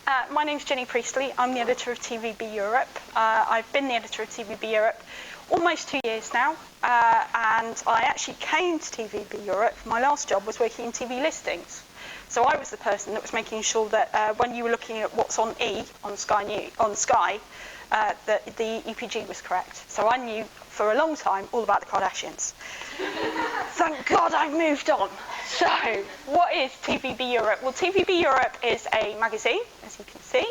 My name's Jenny Priestley. I'm the editor of TVBEurope. I've been the editor of TVBEurope almost 2 years now, and I actually came to TVBEurope. My last job was working in TV listings. So I was the person that was making sure that when you were looking at what's on E on Sky, that the EPG was correct. So I knew for a long time all about the Kardashians. Thank God I've moved on. So, what is TVBEurope? Well, TVBEurope is a magazine, as you can see,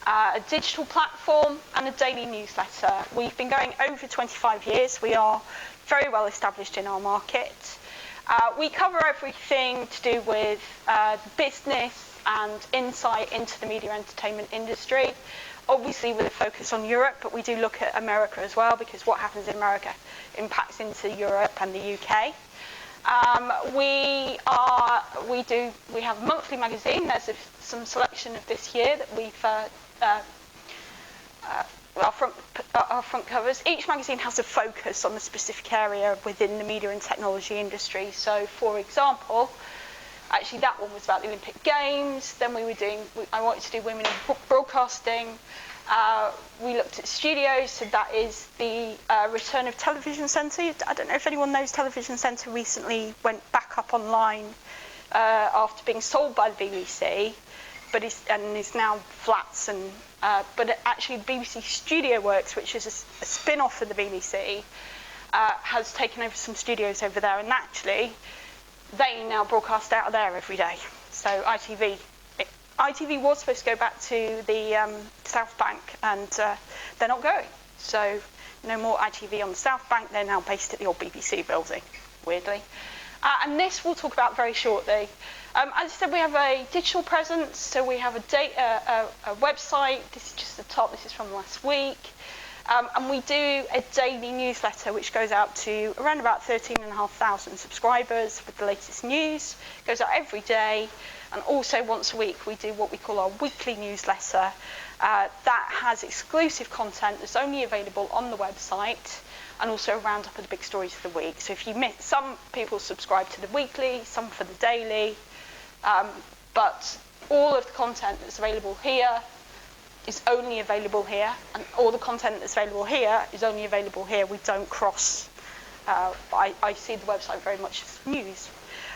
a digital platform, and a daily newsletter. We've been going over 25 years. We are very well established in our market. We cover everything to do with business and insight into the media entertainment industry, obviously with a focus on Europe, but we do look at America as well, because what happens in America impacts into Europe and the UK. We have a monthly magazine. There's some selection of this year that we've our front covers. Each magazine has a focus on a specific area within the media and technology industry. So, for example, actually that one was about the Olympic Games. Then I wanted to do women in broadcasting. We looked at studios, so that is the return of Television Centre. I don't know if anyone knows Television Centre recently went back up online after being sold by the BBC, but is now flats. But actually the BBC Studio Works, which is a spin-off of the BBC, has taken over some studios over there, and actually they now broadcast out of there every day. So ITV was supposed to go back to the South Bank, and they're not going. So no more ITV on the South Bank. They're now based at the old BBC building, weirdly. And this we'll talk about very shortly. As I said, we have a digital presence. So we have a website. This is just the top. This is from last week. And we do a daily newsletter which goes out to around about 13,500 subscribers with the latest news. It goes out every day. And also once a week we do what we call our weekly newsletter. That has exclusive content that's only available on the website, and also a roundup of the big stories of the week. So if you miss, some people subscribe to the weekly, some for the daily, but all of the content that's available here is only available here, and all the content that's available here is only available here. We don't cross. I see the website very much as news.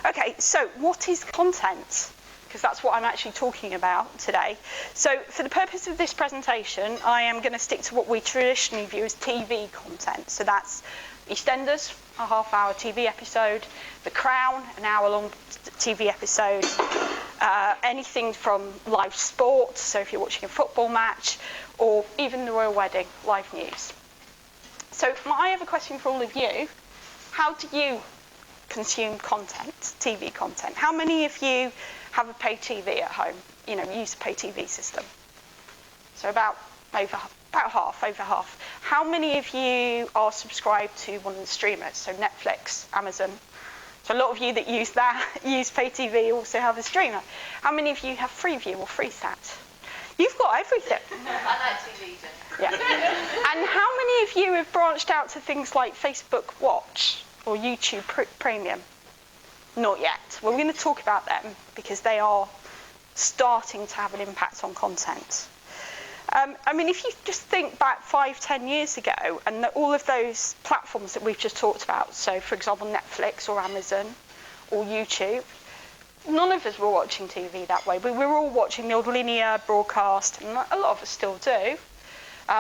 Okay, so what is content? Because that's what I'm actually talking about today. So for the purpose of this presentation, I am going to stick to what we traditionally view as TV content. So that's EastEnders, a half-hour TV episode, The Crown, an hour-long TV episode, anything from live sport, so if you're watching a football match, or even the royal wedding, live news. So I have a question for all of you. How do you consume content, TV content? How many of you have a pay TV at home? You know, use a pay TV system. So about half, over half. How many of you are subscribed to one of the streamers? So Netflix, Amazon. So a lot of you that use pay TV also have a streamer. How many of you have Freeview or FreeSat? You've got everything. I like TV. Yeah. And how many of you have branched out to things like Facebook Watch or YouTube Premium? Not yet. Well, we're going to talk about them because they are starting to have an impact on content. I mean, if you just think back 5-10 years ago, and all of those platforms that we've just talked about, so for example Netflix or Amazon or YouTube, none of us were watching TV that way. We were all watching the old linear broadcast, and a lot of us still do.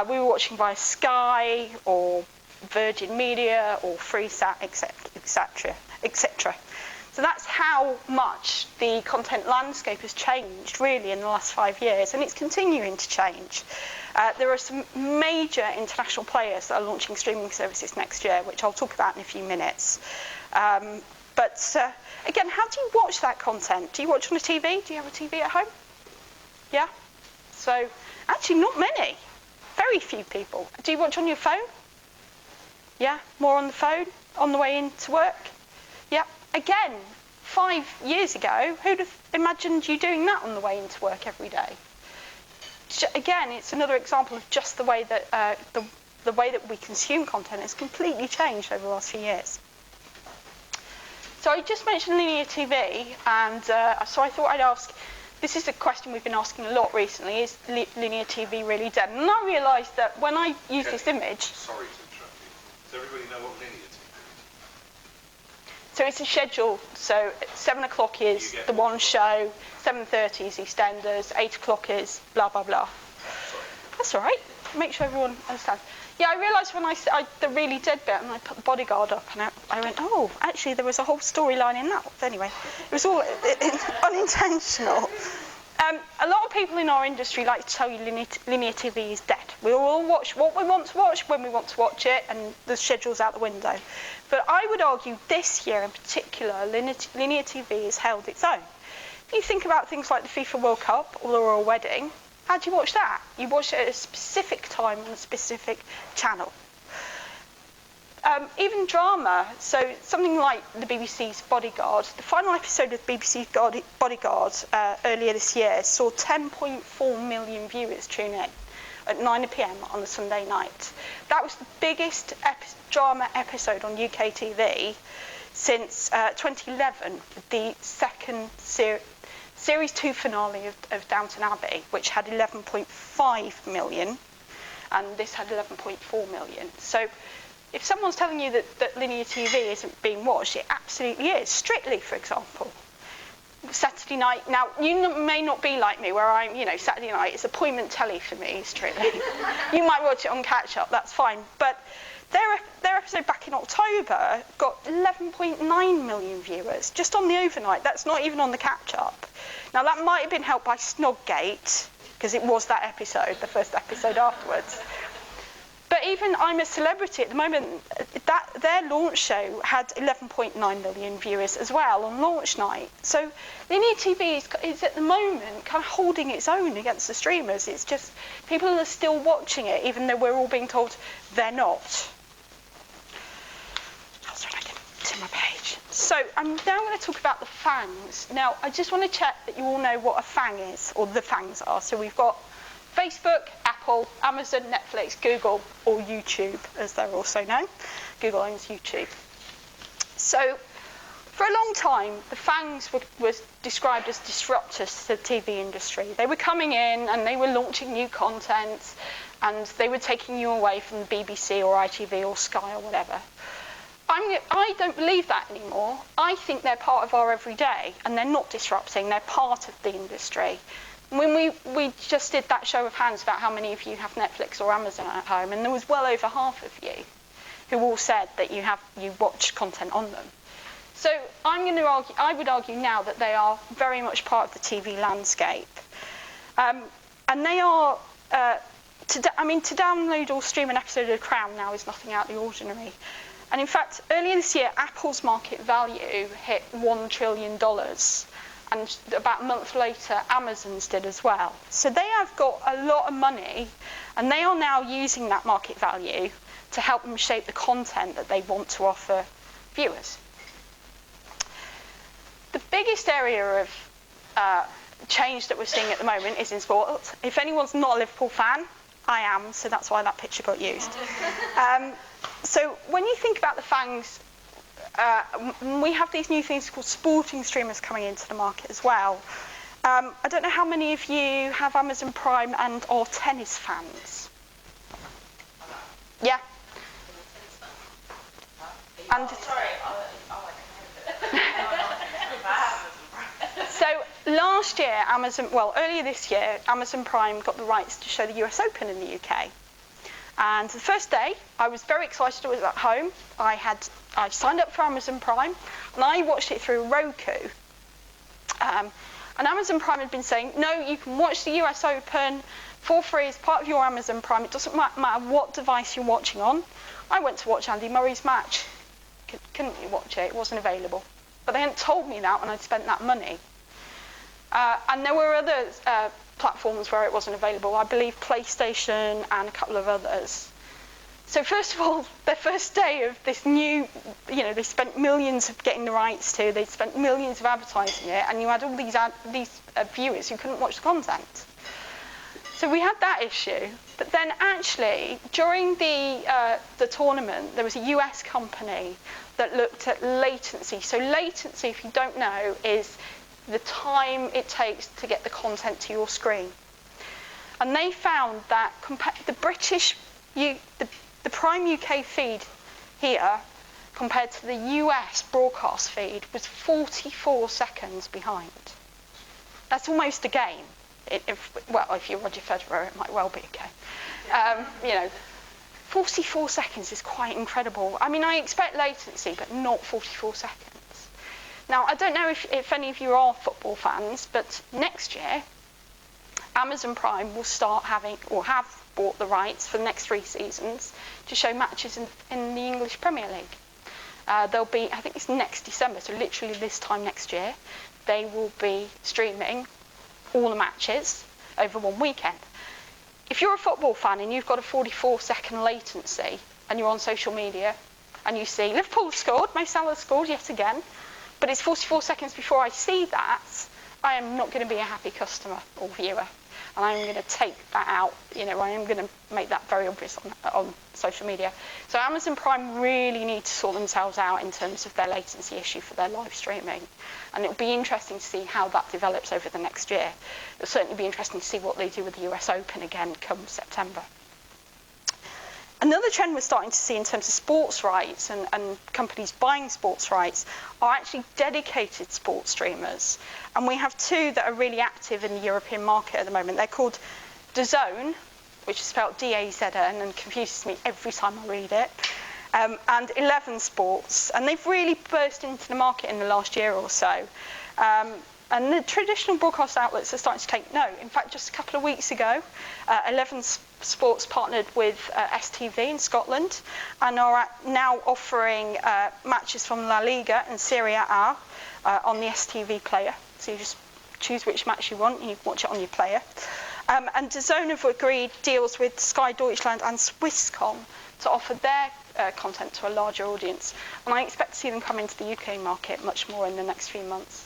We were watching via Sky or Virgin Media or FreeSat, etc., etc. So that's how much the content landscape has changed, really, in the last 5 years, and it's continuing to change. There are some major international players that are launching streaming services next year, which I'll talk about in a few minutes. But again, how do you watch that content? Do you watch on a TV? Do you have a TV at home? Yeah? So actually not many. Very few people. Do you watch on your phone? Yeah? More on the phone? On the way into work? Yeah? Again, 5 years ago, who'd have imagined you doing that on the way into work every day? Again, it's another example of just the way that the way that we consume content has completely changed over the last few years. So I just mentioned linear TV, and so I thought I'd ask, this is a question we've been asking a lot recently, is linear TV really dead? And I realised that when I use this image... Sorry to interrupt you. Does everybody know what linear TV is? So it's a schedule. So 7 o'clock is the one show, 7:30 is EastEnders, 8 o'clock is blah, blah, blah. That's all right. Make sure everyone understands. Yeah, I realised when I the really dead bit, and I put the bodyguard up, and I went, oh, actually, there was a whole storyline in that. Anyway, it was all unintentional. A lot of people in our industry like to tell you linear TV is dead. We all watch what we want to watch when we want to watch it, and the schedule's out the window. But I would argue this year in particular, linear TV has held its own. If you think about things like the FIFA World Cup or the Royal Wedding, how do you watch that? You watch it at a specific time on a specific channel. Even drama, so something like the BBC's Bodyguard, the final episode of BBC's Bodyguard earlier this year saw 10.4 million viewers tune in at 9 p.m. on a Sunday night. That was the biggest drama episode on UK TV since 2011, the second Series 2 finale of Downton Abbey, which had 11.5 million, and this had 11.4 million. So if someone's telling you that linear TV isn't being watched, it absolutely is. Strictly, for example. Saturday night, now, you may not be like me, where I'm, Saturday night, it's appointment telly for me, Strictly. You might watch it on catch-up, that's fine. But their episode back in October got 11.9 million viewers, just on the overnight. That's not even on the catch-up. Now, that might have been helped by Snodgate, because it was that episode, the first episode afterwards. But even I'm a Celebrity at the moment, their launch show had 11.9 million viewers as well on launch night. So linear TV is at the moment kind of holding its own against the streamers. It's just people are still watching it, even though we're all being told they're not. That's when I get to my page. So I'm now going to talk about the FAANGs. Now, I just want to check that you all know what a FAANG is, or the FAANGs are. So we've got Facebook, Apple, Amazon, Netflix, Google, or YouTube, as they're also known. Google owns YouTube. So for a long time, the FAANGs were described as disruptors to the TV industry. They were coming in and they were launching new content, and they were taking you away from the BBC or ITV or Sky or whatever. I don't believe that anymore. I think they're part of our everyday, and they're not disrupting. They're part of the industry. When we just did that show of hands about how many of you have Netflix or Amazon at home, and there was well over half of you who all said that you watch content on them. So I would argue now that they are very much part of the TV landscape, and they are. To download or stream an episode of The Crown now is nothing out of the ordinary. And in fact, earlier this year, Apple's market value hit $1 trillion. And about a month later, Amazon's did as well. So they have got a lot of money, and they are now using that market value to help them shape the content that they want to offer viewers. The biggest area of change that we're seeing at the moment is in sport. If anyone's not a Liverpool fan, I am, so that's why that picture got used. So when you think about the FAANGs, we have these new things called sporting streamers coming into the market as well. I don't know how many of you have Amazon Prime and are tennis fans. Yeah. And so last year, earlier this year, Amazon Prime got the rights to show the US Open in the UK. And the first day, I was very excited. I was at home. I signed up for Amazon Prime, and I watched it through Roku. And Amazon Prime had been saying, no, you can watch the US Open for free as part of your Amazon Prime. It doesn't matter what device you're watching on. I went to watch Andy Murray's match. Couldn't you watch it? It wasn't available. But they hadn't told me that when I'd spent that money. And there were other platforms where it wasn't available. I believe PlayStation and a couple of others. So first of all, the first day of this new, they spent millions of getting the rights to, they spent millions of advertising it, and you had all these viewers who couldn't watch the content. So we had that issue. But then actually, during the tournament, there was a US company that looked at latency. So latency, if you don't know, is the time it takes to get the content to your screen. And they found that the Prime UK feed here compared to the US broadcast feed was 44 seconds behind. That's almost a game. If you're Roger Federer, it might well be a game. 44 seconds is quite incredible. I mean, I expect latency, but not 44 seconds. Now, I don't know if any of you are football fans, but next year, Amazon Prime will start having, or have bought the rights for the next 3 seasons to show matches in the English Premier League. There'll be, I think it's next December, so literally this time next year, they will be streaming all the matches over one weekend. If you're a football fan and you've got a 44-second latency and you're on social media and you see Liverpool have scored, Mo Salah scored yet again, but it's 44 seconds before I see that, I am not going to be a happy customer or viewer. And I'm going to take that out. I am going to make that very obvious on social media. So Amazon Prime really need to sort themselves out in terms of their latency issue for their live streaming. And it'll be interesting to see how that develops over the next year. It'll certainly be interesting to see what they do with the US Open again come September. Another trend we're starting to see in terms of sports rights and companies buying sports rights are actually dedicated sports streamers. And we have 2 that are really active in the European market at the moment. They're called DAZN, which is spelled D-A-Z-N and confuses me every time I read it, and 11 Sports. And they've really burst into the market in the last year or so. And the traditional broadcast outlets are starting to take note. In fact, just a couple of weeks ago, 11 Sports partnered with STV in Scotland and are now offering matches from La Liga and Serie A on the STV player. So you just choose which match you want and you can watch it on your player. And DAZN have agreed deals with Sky Deutschland and Swisscom to offer their content to a larger audience. And I expect to see them come into the UK market much more in the next few months.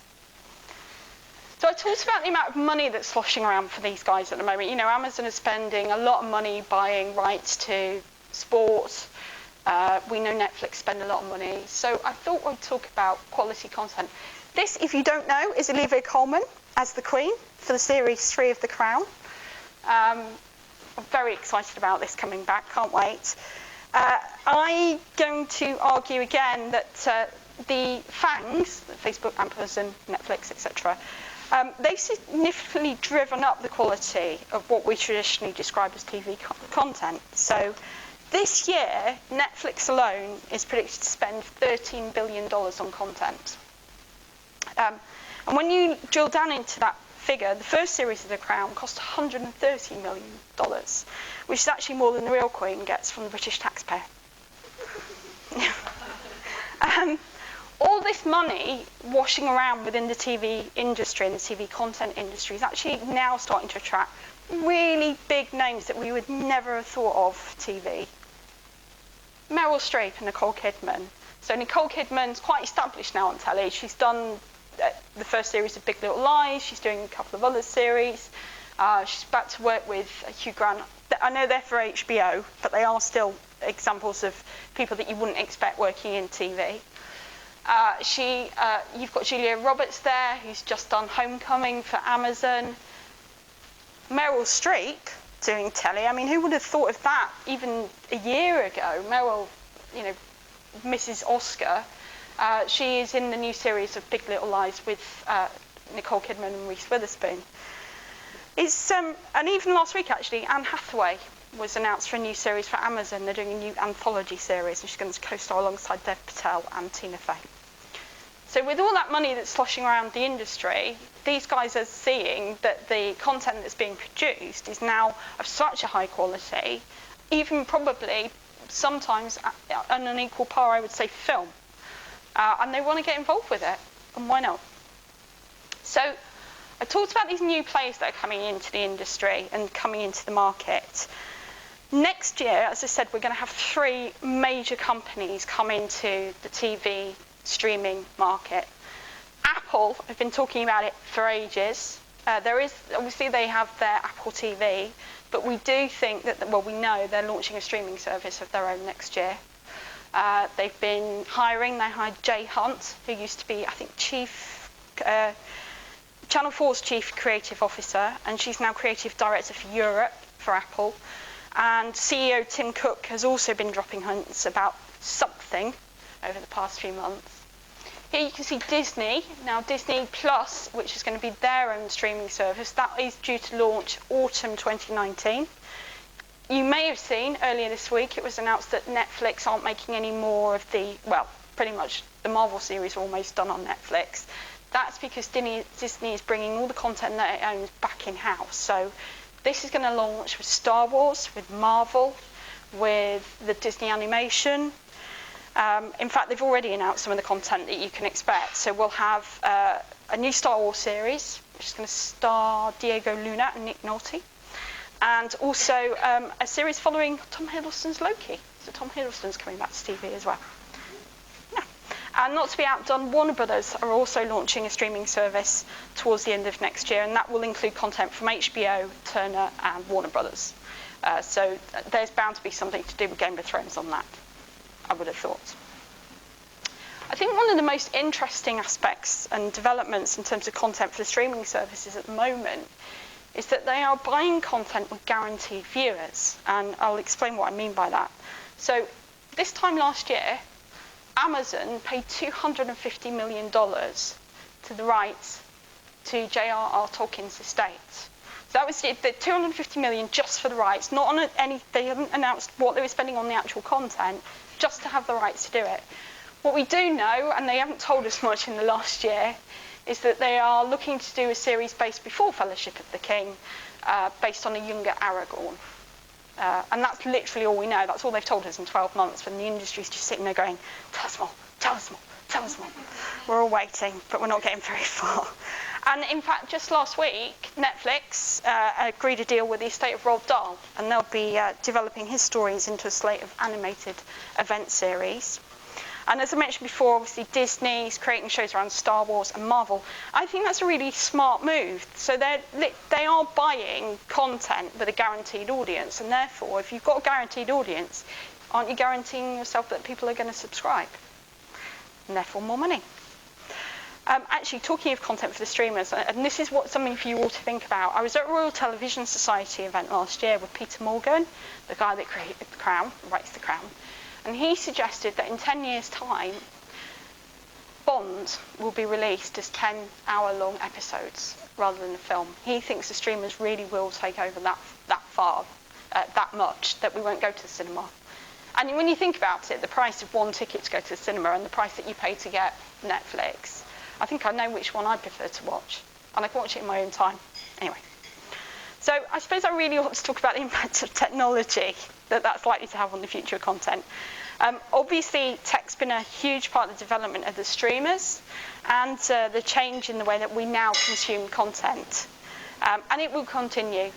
So I talked about the amount of money that's sloshing around for these guys at the moment. Amazon is spending a lot of money buying rights to sport. We know Netflix spend a lot of money. So I thought I'd talk about quality content. This, if you don't know, is Olivia Colman as the Queen for the Series 3 of The Crown. I'm very excited about this coming back, can't wait. I'm going to argue again that the FAANGs, Facebook, Amazon, Netflix, etc., they've significantly driven up the quality of what we traditionally describe as TV content. So this year, Netflix alone is predicted to spend $13 billion on content. And when you drill down into that figure, the first series of The Crown cost $130 million, which is actually more than the real Queen gets from the British taxpayer. All this money washing around within the TV industry and the TV content industry is actually now starting to attract really big names that we would never have thought of for TV. Meryl Streep and Nicole Kidman. So Nicole Kidman's quite established now on telly. She's done the first series of Big Little Lies. She's doing a couple of other series. She's about to work with Hugh Grant. I know they're for HBO, but they are still examples of people that you wouldn't expect working in TV. You've got Julia Roberts there, who's just done Homecoming for Amazon. Meryl Streep doing telly. I mean, who would have thought of that even a year ago? Meryl, Mrs. Oscar. She is in the new series of Big Little Lies with Nicole Kidman and Reese Witherspoon. And even last week, actually, Anne Hathaway was announced for a new series for Amazon. They're doing a new anthology series, and she's going to co-star alongside Dev Patel and Tina Fey. So with all that money that's sloshing around the industry, these guys are seeing that the content that's being produced is now of such a high quality, even probably sometimes on an equal par, I would say, film. And they want to get involved with it, and why not? So I talked about these new players that are coming into the industry and coming into the market. Next year, as I said, we're going to have 3 major companies come into the TV streaming market. Apple, I've been talking about it for ages. Obviously they have their Apple TV, but we do think that, we know they're launching a streaming service of their own next year. They've been hiring. They hired Jay Hunt, who used to be, I think, chief Channel 4's Chief Creative Officer, and she's now Creative Director for Europe for Apple. And CEO Tim Cook has also been dropping hints about something over the past few months. Here you can see Disney. Now Disney Plus, which is going to be their own streaming service, that is due to launch autumn 2019. You may have seen earlier this week it was announced that Netflix aren't making any more of the, well, pretty much the Marvel series are almost done on Netflix. That's because Disney is bringing all the content that it owns back in-house. So this is going to launch with Star Wars, with Marvel, with the Disney animation. In fact, they've already announced some of the content that you can expect. So we'll have a new Star Wars series, which is going to star Diego Luna and Nick Nolte. And also a series following Tom Hiddleston's Loki. So Tom Hiddleston's coming back to TV as well. Yeah. And not to be outdone, Warner Brothers are also launching a streaming service towards the end of next year, and that will include content from HBO, Turner, and Warner Brothers. So there's bound to be something to do with Game of Thrones on that, I would have thought. I think one of the most interesting aspects and developments in terms of content for the streaming services at the moment is that they are buying content with guaranteed viewers, and I'll explain what I mean by that. So this time last year, Amazon paid $250 million to the rights to JRR Tolkien's estate. So that was the $250 million just for the rights, not on any, they haven't announced what they were spending on the actual content, just to have the rights to do it. What we do know, and they haven't told us much in the last year, is that they are looking to do a series based before Fellowship of the King, based on a younger Aragorn. And that's literally all we know. That's all they've told us in 12 months, when the industry's just sitting there going, tell us more, tell us more, tell us more. We're all waiting, but we're not getting very far. And in fact, just last week, Netflix agreed a deal with the estate of Roald Dahl, and they'll be developing his stories into a slate of animated event series. And as I mentioned before, obviously Disney's creating shows around Star Wars and Marvel. I think that's a really smart move. So they are buying content with a guaranteed audience, and therefore, if you've got a guaranteed audience, aren't you guaranteeing yourself that people are going to subscribe? And therefore, more money. Actually, talking of content for the streamers, and this is something for you all to think about. I was at a Royal Television Society event last year with Peter Morgan, the guy that created The Crown, writes The Crown. And he suggested that in 10 years' time, Bond will be released as 10-hour-long episodes rather than a film. He thinks the streamers really will take over that far, that much, that we won't go to the cinema. And when you think about it, the price of one ticket to go to the cinema and the price that you pay to get Netflix, I think I know which one I prefer to watch. And I can watch it in my own time. Anyway. So I suppose I really want to talk about the impact of technology that's likely to have on the future of content. Obviously, tech's been a huge part of the development of the streamers and the change in the way that we now consume content. And it will continue.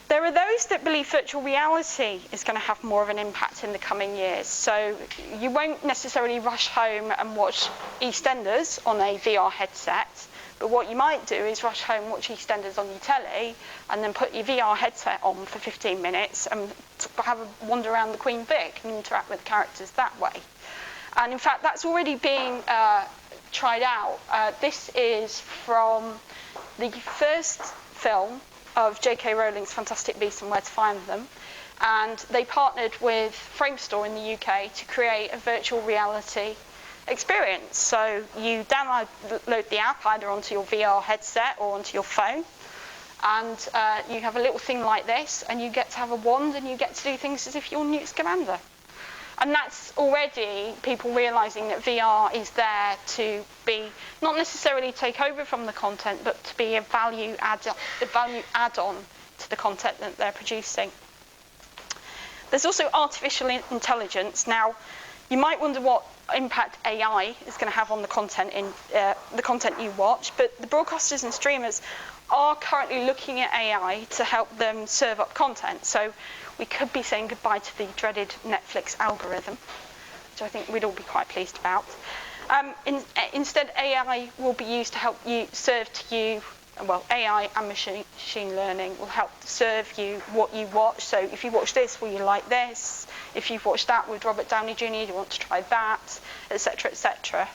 There are those that believe virtual reality is going to have more of an impact in the coming years. So you won't necessarily rush home and watch EastEnders on a VR headset. But what you might do is rush home, watch EastEnders on your telly, and then put your VR headset on for 15 minutes and have a wander around the Queen Vic and interact with the characters that way. And in fact, that's already being tried out. This is from the first film of J.K. Rowling's Fantastic Beasts and Where to Find Them. And they partnered with Framestore in the UK to create a virtual reality experience. So you download the app either onto your VR headset or onto your phone, and you have a little thing like this, and you get to have a wand and you get to do things as if you're Newt Scamander. And that's already people realising that VR is there to be not necessarily take over from the content, but to be a value add-on to the content that they're producing. There's also artificial intelligence. Now, you might wonder what impact AI is going to have on the content you watch, but the broadcasters and streamers are currently looking at AI to help them serve up content. So we could be saying goodbye to the dreaded Netflix algorithm, which I think we'd all be quite pleased about. Instead, AI will be used to help you serve to you. Well, AI and machine learning will help serve you what you watch. So if you watch this, will you like this? If you've watched that with Robert Downey Jr., you want to try that, etc., etc.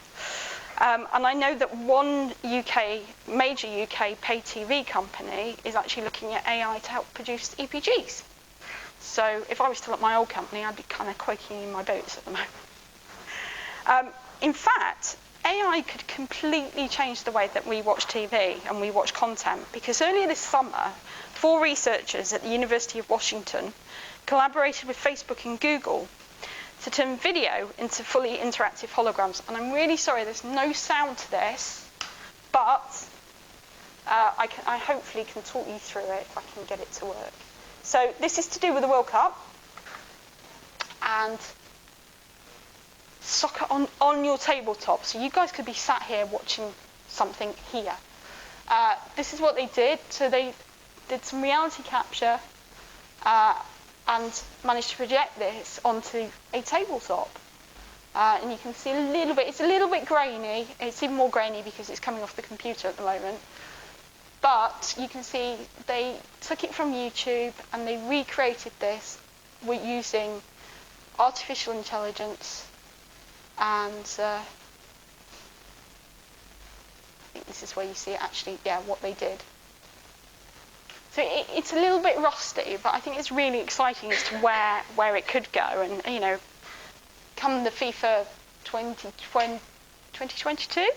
And I know that one major UK pay TV company is actually looking at AI to help produce EPGs. So if I was still at my old company, I'd be kind of quaking in my boots at the moment. In fact, AI could completely change the way that we watch TV and we watch content, because earlier this summer, 4 researchers at the University of Washington collaborated with Facebook and Google to turn video into fully interactive holograms. And I'm really sorry, there's no sound to this, but I hopefully can talk you through it if I can get it to work. So this is to do with the World Cup and soccer on your tabletop. So you guys could be sat here watching something here. This is what they did. So they did some reality capture and managed to project this onto a tabletop. And you can see a little bit, it's a little bit grainy. It's even more grainy because it's coming off the computer at the moment. But you can see they took it from YouTube and they recreated this using artificial intelligence. And I think this is where you see actually, what they did. So it's a little bit rusty, but I think it's really exciting as to where it could go. And, you know, come the FIFA 2022,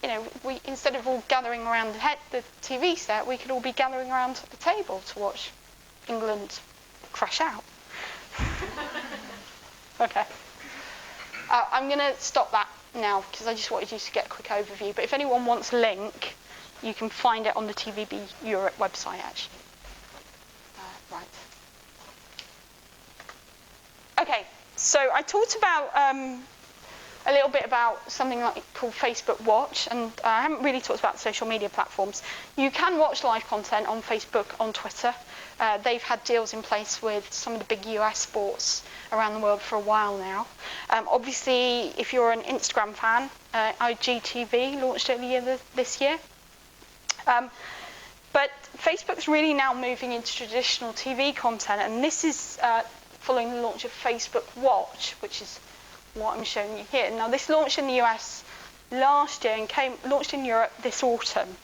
you know, we, instead of all gathering around the TV set, we could all be gathering around the table to watch England crash out. Okay. I'm going to stop that now because I just wanted you to get a quick overview. But if anyone wants a link, you can find it on the TVBEurope website, actually. Right. Okay, so I talked about a little bit about something called Facebook Watch, and I haven't really talked about social media platforms. You can watch live content on Facebook, on Twitter. They've had deals in place with some of the big US sports around the world for a while now. Obviously, if you're an Instagram fan, IGTV launched earlier this year. But Facebook's really now moving into traditional TV content, and this is following the launch of Facebook Watch, which is what I'm showing you here. Now, this launched in the US last year and launched in Europe this autumn.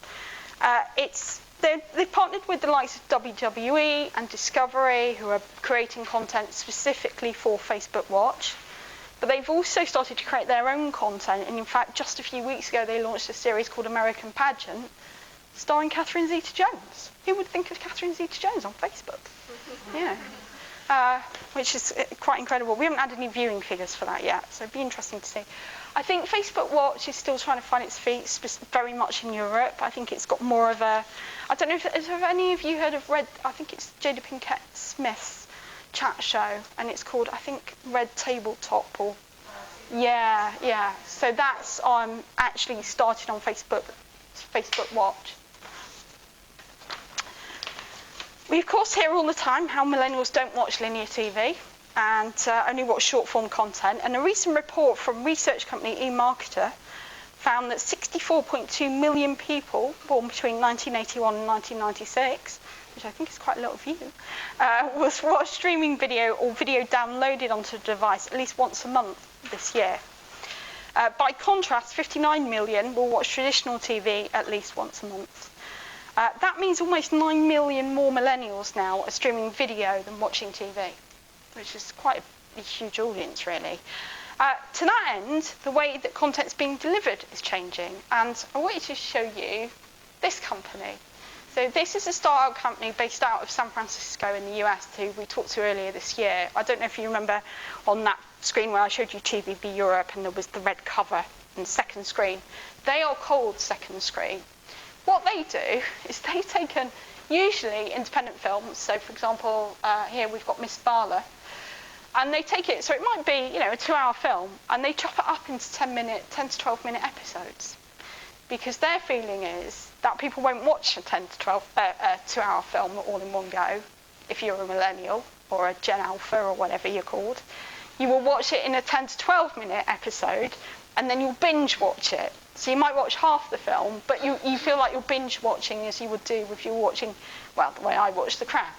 They've partnered with the likes of WWE and Discovery, who are creating content specifically for Facebook Watch. But they've also started to create their own content. And in fact, just a few weeks ago, they launched a series called American Pageant, starring Catherine Zeta-Jones. Who would think of Catherine Zeta-Jones on Facebook? Which is quite incredible. We haven't had any viewing figures for that yet, so it'd be interesting to see. I think Facebook Watch is still trying to find its feet very much in Europe. I think it's got more of a... I don't know if any of you heard of I think it's Jada Pinkett Smith's chat show, and it's called, I think, Red Tabletop, or... Yeah. So that's actually started on Facebook Watch. We, of course, hear all the time how millennials don't watch linear TV and only watch short-form content. And a recent report from research company eMarketer found that 64.2 million people born between 1981 and 1996, which I think is quite a lot of you, was watch streaming video or video downloaded onto a device at least once a month this year. By contrast, 59 million will watch traditional TV at least once a month. That means almost 9 million more millennials now are streaming video than watching TV, which is quite a huge audience, really. To that end, the way that content's being delivered is changing, and I wanted to show you this company. So this is a startup company based out of San Francisco in the US, who we talked to earlier this year. I don't know if you remember on that screen where I showed you TVBEurope and there was the red cover and Secondscreen. They are called Secondscreen. What they do is they've taken usually independent films. So, for example, here we've got Miss Barlow. And they take it, so it might be, a 2-hour film, and they chop it up into 10 to 12-minute episodes. Because their feeling is that people won't watch a 2-hour film all in one go, if you're a millennial or a Gen Alpha or whatever you're called. You will watch it in a 10 to 12-minute episode, and then you'll binge watch it. So you might watch half the film, but you feel like you're binge watching as you would do if you were watching, well, the way I watch The Crown.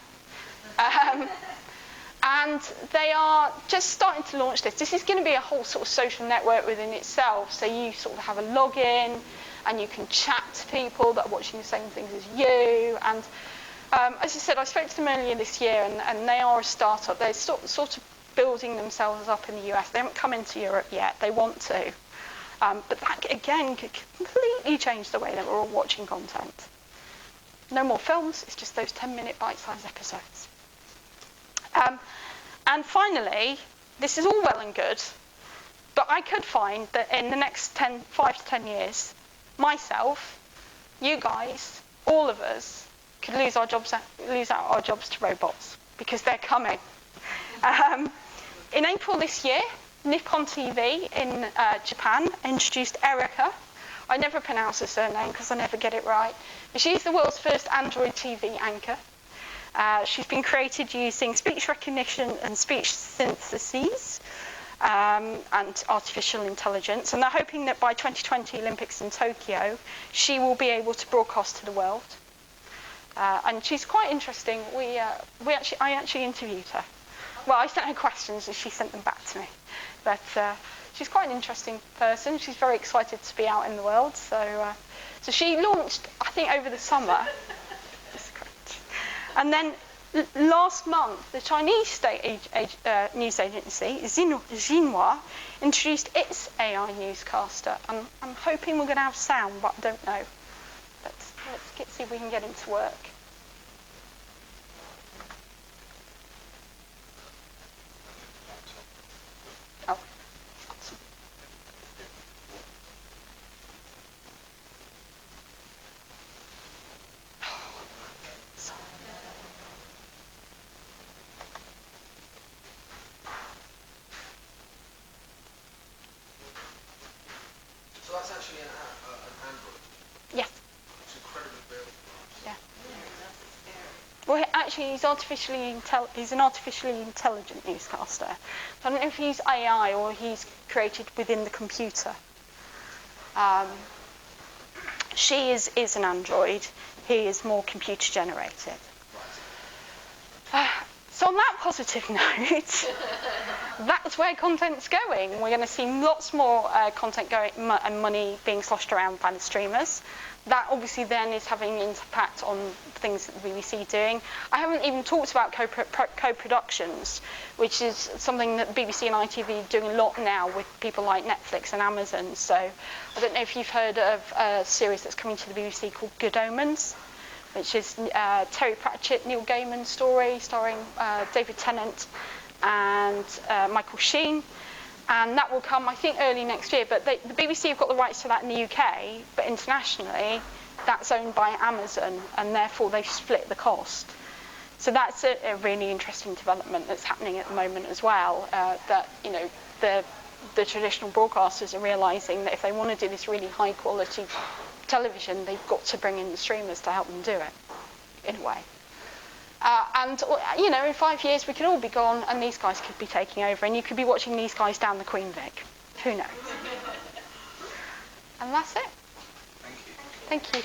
And they are just starting to launch this. This is going to be a whole sort of social network within itself. So you sort of have a login, and you can chat to people that are watching the same things as you. And as I said, I spoke to them earlier this year, and they are a startup. They're sort of building themselves up in the US. They haven't come into Europe yet. They want to. But that, again, could completely change the way that we're all watching content. No more films. It's just those 10-minute bite-sized episodes. And finally, this is all well and good, but I could find that in the next 5 to 10 years, myself, you guys, all of us, could lose out our jobs to robots, because they're coming. In April this year, Nippon TV in Japan introduced Erica. I never pronounce her surname because I never get it right. But she's the world's first Android TV anchor. She's been created using speech recognition and speech synthesis and artificial intelligence. And they're hoping that by 2020 Olympics in Tokyo, she will be able to broadcast to the world. And she's quite interesting. I actually interviewed her. Well, I sent her questions and she sent them back to me. But she's quite an interesting person. She's very excited to be out in the world. So she launched, I think, over the summer. And then last month, the Chinese state news agency, Xinhua, introduced its AI newscaster. And I'm hoping we're going to have sound, but I don't know. Let's see if we can get him to work. Oh. So that's actually an Android. Yes. It's incredibly built. Yeah. Well, actually, he's an artificially intelligent newscaster. So I don't know if he's AI or he's created within the computer. She is an android. He is more computer generated. So on that positive note, that's where content's going. We're going to see lots more content going and money being sloshed around by the streamers. That obviously then is having an impact on things that the BBC are doing. I haven't even talked about co-productions, which is something that BBC and ITV are doing a lot now with people like Netflix and Amazon. So I don't know if you've heard of a series that's coming to the BBC called Good Omens, which is Terry Pratchett, Neil Gaiman story starring David Tennant and Michael Sheen. And that will come, I think, early next year. But the BBC have got the rights to that in the UK, but internationally, that's owned by Amazon, and therefore they've split the cost. So that's a really interesting development that's happening at the moment as well. That the traditional broadcasters are realising that if they want to do this really high quality television, they've got to bring in the streamers to help them do it, in a way. And in 5 years we could all be gone and these guys could be taking over and you could be watching these guys down the Queen Vic. Who knows? And that's it. Thank you. Thank you.